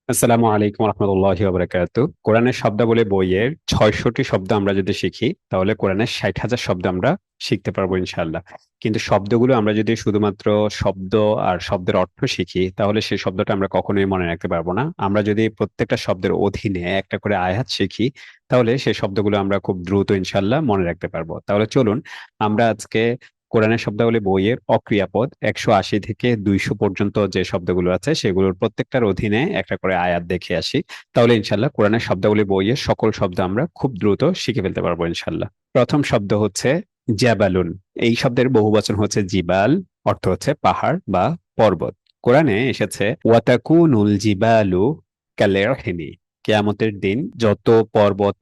আসসালামু আলাইকুম রহমতুল্লাহি ওয়া বারাকাতু। কোরআনের শব্দাবলী বইয়ের ৬০০টি শব্দ আমরা যদি শিখি তাহলে কোরআনের ৬০,০০০ শব্দ আমরা শিখতে পারবো ইনশাআল্লাহ। কিন্তু শব্দগুলো আমরা যদি শুধুমাত্র শব্দ আর শব্দের অর্থ শিখি তাহলে সেই শব্দটা আমরা কখনোই মনে রাখতে পারবো না। আমরা যদি প্রত্যেকটা শব্দের অধীনে একটা করে আয়াত শিখি তাহলে সেই শব্দগুলো আমরা খুব দ্রুত ইনশাআল্লাহ মনে রাখতে পারবো। তাহলে চলুন আমরা আজকে কোরআনের শব্দাবলী বইয়ের অক্রিয়াপদ ১৮০ থেকে ২০০ পর্যন্ত যে শব্দগুলো আছে সেগুলোর প্রত্যেকটার অধীনে একটা করে আয়াত দেখে আসি। তাহলে ইনশাল্লাহ কোরআনের শব্দাবলী বইয়ের সকল শব্দ আমরা খুব দ্রুত শিখে ফেলতে পারবো ইনশাল্লাহ। প্রথম শব্দ হচ্ছে জাবালুন। এই শব্দের বহুবচন হচ্ছে জিবাল, অর্থ হচ্ছে পাহাড় বা পর্বত। কোরআনে এসেছে ওয়াতাকুনুল জিবালু কালেরহিনি। কেয়ামতের দিন যত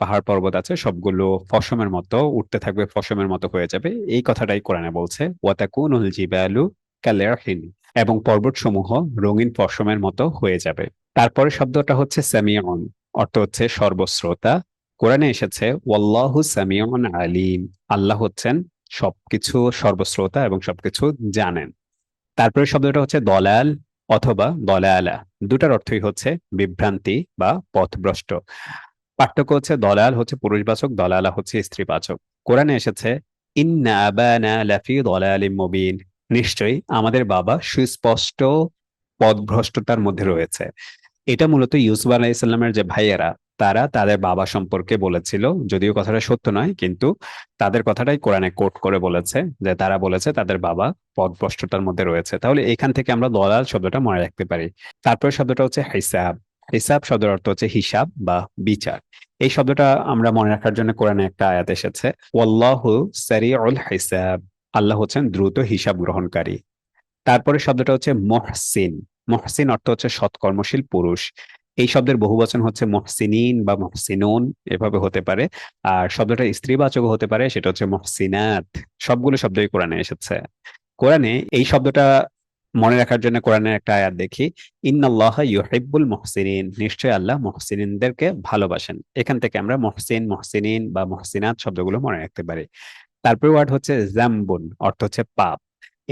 পাহাড় পর্বত আছে সবগুলো পশমের মতো উঠতে থাকবে, পশমের মতো হয়ে যাবে। এই কথাটাই কোরআনে বলছে ওয়াতাকুনুল জিবালু কালেরহিন, এবং পর্বতসমূহ রঙিন পশমের মতো হয়ে যাবে। তারপরে শব্দটা হচ্ছে সামিউন, অর্থ হচ্ছে সর্বশ্রোতা। কোরআনে এসেছে ওয়াল্লাহু সামিউন আলিম। আল্লাহ হচ্ছেন সবকিছু সর্বশ্রোতা এবং সবকিছু জানেন। তারপরে শব্দটা হচ্ছে দলাল অথবা দলালা। দুটার অর্থই হচ্ছে বিভ্রান্তি বা পথভ্রষ্ট। পার্থক্য হচ্ছে দলাল হচ্ছে পুরুষবাচক, দলালা হচ্ছে স্ত্রীবাচক। কোরআনে এসেছে ইন্না আবানা লাফি দলালিম মুবিন। নিশ্চয়ই আমাদের বাবা সুস্পষ্ট পথভ্রষ্টতার মধ্যে রয়েছে। এটা মূলত ইউসুফ আলাইহিসসালামের যে ভাইয়েরা তারা তাদের বাবা সম্পর্কে বলেছিল, যদিও কথাটা সত্য নয়, কিন্তু তাদের কথাটাই কোরআনে কোট করে বলেছে যে তারা বলেছে তাদের বাবা পথভ্রষ্টতার মধ্যে রয়েছে। তাহলে এখান থেকে আমরা দলাল শব্দটা মনে রাখতে পারি। তারপরে শব্দটা হচ্ছে হিসাব। হিসাব শব্দের অর্থ হচ্ছে হিসাব বা বিচার। এই শব্দটা আমরা মনে রাখার জন্য কোরআনে একটা আয়াত এসেছে ওয়াল্লাহু সারিউল হিসাব। আল্লাহ হচ্ছেন দ্রুত হিসাব গ্রহণকারী। তারপরে শব্দটা হচ্ছে মহসিন। মহসিন অর্থ হচ্ছে সৎকর্মশীল পুরুষ। এই শব্দের বহুবচন হচ্ছে মহসিনিন বা মহসিনুন, এভাবে হতে পারে। আর শব্দটা স্ত্রীবাচক হতে পারে, সেটা হচ্ছে মহসিনাত। সবগুলো শব্দই কোরআনে এসেছে। কোরআনে এই শব্দটা মনে রাখার জন্য কোরআনের একটা আয়াত দেখি ইন্নাল্লাহা ইউহিব্বুল মুহসিনিন। নিশ্চয়ই আল্লাহ মুহসিনিনদেরকে ভালোবাসেন। এখান থেকে আমরা মহসিন, মহসিনিন বা মহসিনাত শব্দগুলো মনে রাখতে পারি। তারপরে ওয়ার্ড হচ্ছে জাম্বুন, অর্থ হচ্ছে পাপ।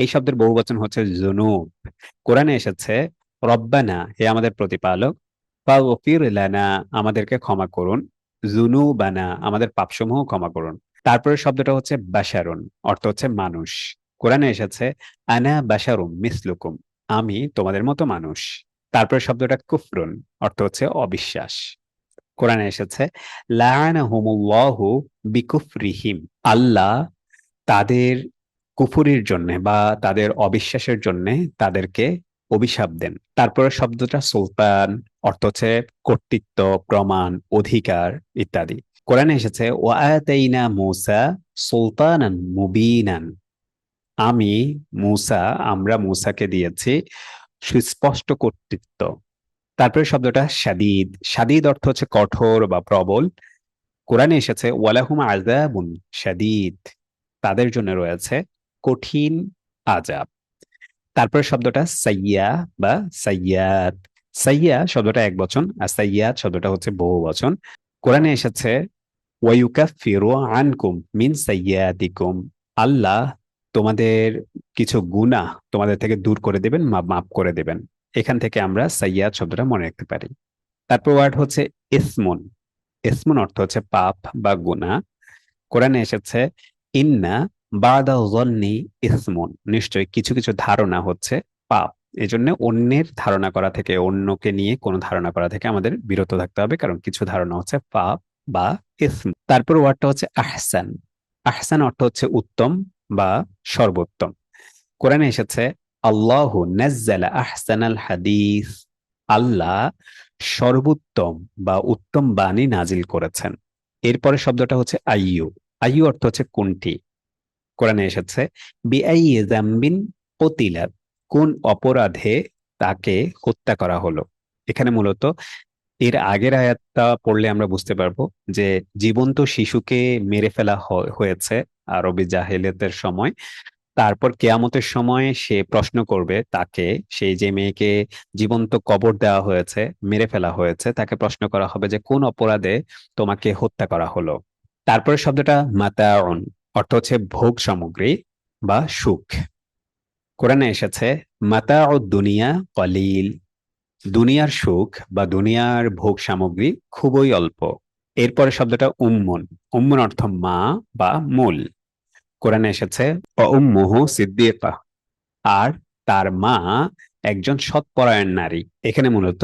এই শব্দের বহুবচন হচ্ছে জুনুব। কোরআনে এসেছে রব্বানা, হে আমাদের প্রতিপালক, ফাগফির লানা, আমাদেরকে ক্ষমা করুন, জুনুবানা, আমাদের পাপসমূহ ক্ষমা করুন। তারপরে শব্দটা হচ্ছে বাশারুন, অর্থ হচ্ছে মানুষ। কোরআনে এসেছে আনা বাশারুম মিসলুকুম, আমি তোমাদের মতো মানুষ। তারপরে শব্দটা কুফরুন, অর্থ হচ্ছে অবিশ্বাস। কোরআনে এসেছে লাআনাহুমুল্লাহু বিকুফরিহিম। আল্লাহ তাদের কুফুরির জন্য বা তাদের অবিশ্বাসের জন্য তাদেরকে অভিশাপ দেন। তারপরে শব্দটা সুলতান, অর্থ হচ্ছে কর্তৃত্ব, প্রমাণ, অধিকার ইত্যাদি। কোরআনে এসেছে ওয়াতাইনা মূসা সুলতানান মুবিনান। আমি মূসা, আমরা মূসাকে দিয়েছি সুস্পষ্ট কর্তৃত্ব। তারপরে শব্দটা শাদীদ। শাদীদ অর্থ হচ্ছে কঠোর বা প্রবল। কোরআনে এসেছে ওয়ালাহুম আযাবুন শাদীদ, তাদের জন্য রয়েছে কঠিন আযাব। তারপরে শব্দটা সাইয়্যা বা সাইয়্যাত। সাইয়্যা শব্দটা এক বচন আর সাইয়্যাত শব্দটা হচ্ছে বহু বচন। কোরআনে এসেছে ওয়ায়ুকাফিরু আনকুম মিন সাইয়্যাতিকুম। আল্লাহ তোমাদের কিছু গুনাহ তোমাদের থেকে দূর করে দেবেন, মাফ করে দেবেন। এখান থেকে আমরা সাইয়্যাত শব্দটা মনে রাখতে পারি। তারপর ওয়ার্ড হচ্ছে ইসমুন। ইসমুন অর্থ হচ্ছে পাপ বা গুনাহ। কোরআনে এসেছে ইন্না বাদা যন্নি ইসমুন। নিশ্চয়ই কিছু কিছু ধারণা হচ্ছে পাপ। এজন্য অন্যের ধারণা করা থেকে, অন্যকে নিয়ে কোনো ধারণা করা থেকে আমাদের বিরত থাকতে হবে, কারণ কিছু ধারণা হচ্ছে পাপ বা ইসম। তারপর ওয়ার্ডটা হচ্ছে আহসান। আহসান অর্থ হচ্ছে উত্তম বা সর্বোত্তম। কোরআনে এসেছে আল্লাহু নাজ্জালা আহসানাল হাদিস। আল্লাহ সর্বোত্তম বা উত্তম বাণী নাজিল করেছেন। এরপরে শব্দটা হচ্ছে আইয়ু। আইয়ু অর্থ হচ্ছে কোনটি। কোরআনে এসেছে বিআইয়ি যামবিন কুতিলা, কোন অপরাধে তাকে হত্যা করা হলো। এখানে মূলত এর আগের আয়াতটা পড়লে আমরা বুঝতে পারবো যে জীবন্ত শিশুকে মেরে ফেলা হয়েছে আরবি জাহেলিয়াতের সময়। তারপর কেয়ামতের সময় সে প্রশ্ন করবে তাকে, সেই যে মেয়েকে জীবন্ত কবর দেওয়া হয়েছে, মেরে ফেলা হয়েছে, তাকে প্রশ্ন করা হবে যে কোন অপরাধে তোমাকে হত্যা করা হলো। তারপরে শব্দটা মাতাউন, অর্থ হচ্ছে ভোগ সামগ্রী বা সুখ। কোরআনে এসেছে মাতাউদ দুনিয়া কলিল। দুনিয়ার সুখ বা দুনিয়ার ভোগ সামগ্রী খুবই অল্প। এরপরে শব্দটা উম্মুন। উম্মুন অর্থ মা বা মূল। কোরআনে এসেছে উম্মুহু সিদ্দিকা, আর তার মা একজন সৎপরায়ণ নারী। এখানে মূলত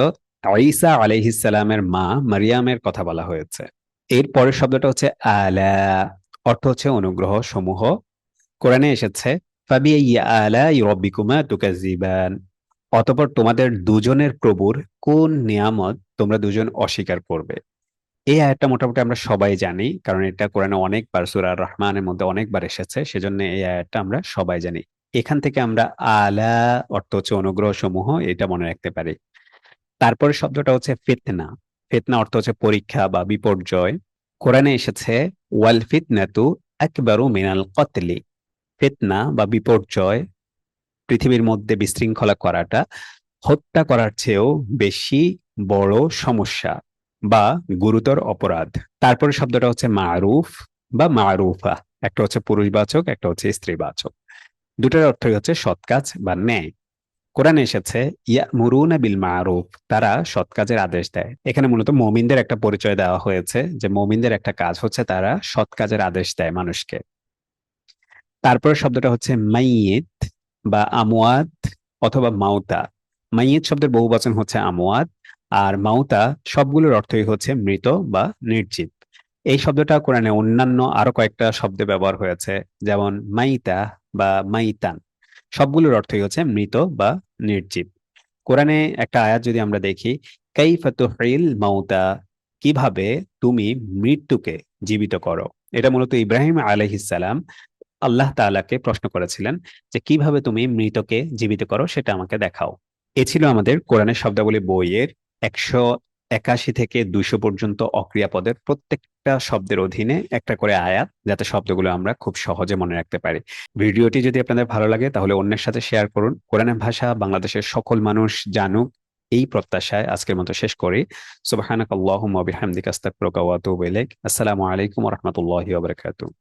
ঈসা আলাইহিস সালামের মা মারিয়ামের কথা বলা হয়েছে। এর পরের শব্দটা হচ্ছে আলা, অর্থ হচ্ছে অনুগ্রহ সমূহ। কোরআনে এসেছে ফাবিআইয়ি আলাই রাব্বিকুমা তুকাজ্জিবান, অতঃপর তোমাদের দুজনের প্রভুর কোন নিয়ামত তোমরা দুজন অস্বীকার করবে। এই আয়াতটা মোটামুটি আমরা সবাই জানি, কারণ এটা কোরআনে অনেকবার সূরা আর রহমানের মধ্যে অনেকবার এসেছে, সেজন্য এই আয়াতটা আমরা সবাই জানি। এখান থেকে আমরা আলা অর্থ হচ্ছে অনুগ্রহ সমূহ এটা মনে রাখতে পারি। তারপরে শব্দটা হচ্ছে ফিতনা। ফিতনা অর্থ হচ্ছে পরীক্ষা বা বিপর্যয়। কোরআনে এসেছে ওয়াল ফিতনাতু আকবারু মিনাল কতলি। ফিতনা বা বিপর্যয়, পৃথিবীর মধ্যে বিশৃঙ্খলা করাটা হত্যা করার চেয়েও বেশি বড় সমস্যা বা গুরুতর অপরাধ। তারপরে শব্দটা হচ্ছে মারুফ বা মারুফা। একটা হচ্ছে পুরুষবাচক, একটা হচ্ছে স্ত্রীবাচক। দুটার অর্থই হচ্ছে সৎ কাজ বা ন্যায়। কোরআনে এসেছে ইয়ামুরুনা বিল মারুফ, তারা সৎ কাজের আদেশ দেয়। এখানে মূলত মুমিনদের একটা পরিচয় দেওয়া হয়েছে, যে মুমিনদের একটা কাজ হচ্ছে তারা সৎ কাজের আদেশ দেয় মানুষকে। তারপরে শব্দটা হচ্ছে মাইয়িত বা আমওয়াত অথবা মাউতা। মাইয়িত শব্দের বহু বচন হচ্ছে আমওয়াত, আর মাউতা সবগুলোর অর্থই হচ্ছে মৃত বা নির্জীব। এই শব্দটা কোরআনে অন্যান্য আরো কয়েকটা শব্দে ব্যবহার হয়েছে, যেমন মাইতা বা মাইতান। সবগুলোর অর্থই হচ্ছে মৃত বা নির্জীব। কোরআনে একটা আয়াত যদি আমরা দেখি, কাইফা তুহয়িল মাউতা, কিভাবে তুমি মৃত্যুকে জীবিত করো। এটা মূলত ইব্রাহিম আলাইহিস সালাম আল্লাহ তাআলাকে প্রশ্ন করেছিলেন যে কিভাবে তুমি মৃতকে জীবিত করো সেটা আমাকে দেখাও। এ ছিল আমাদের কোরআনের শব্দাবলী বইয়ের 181 থেকে 200 পর্যন্ত অক্রিয়াপদের প্রত্যেকটা শব্দের অধীনে একটা করে আয়াত, যাতে শব্দগুলো আমরা খুব সহজে মনে রাখতে পারি। ভিডিওটি যদি আপনাদের ভালো লাগে তাহলে অন্যের সাথে শেয়ার করুন। কোরআনের ভাষা বাংলাদেশের সকল মানুষ জানুক, এই প্রত্যাশায় আজকের মতো শেষ করি। সুবহানাকাল্লাহুম্মা ওয়া বিহামদিকা আস্তাগফিরুকা ওয়া আতুবু ইলাইক। আসসালামু আলাইকুম ওয়া রাহমাতুল্লাহি ওয়া বারাকাতুহু।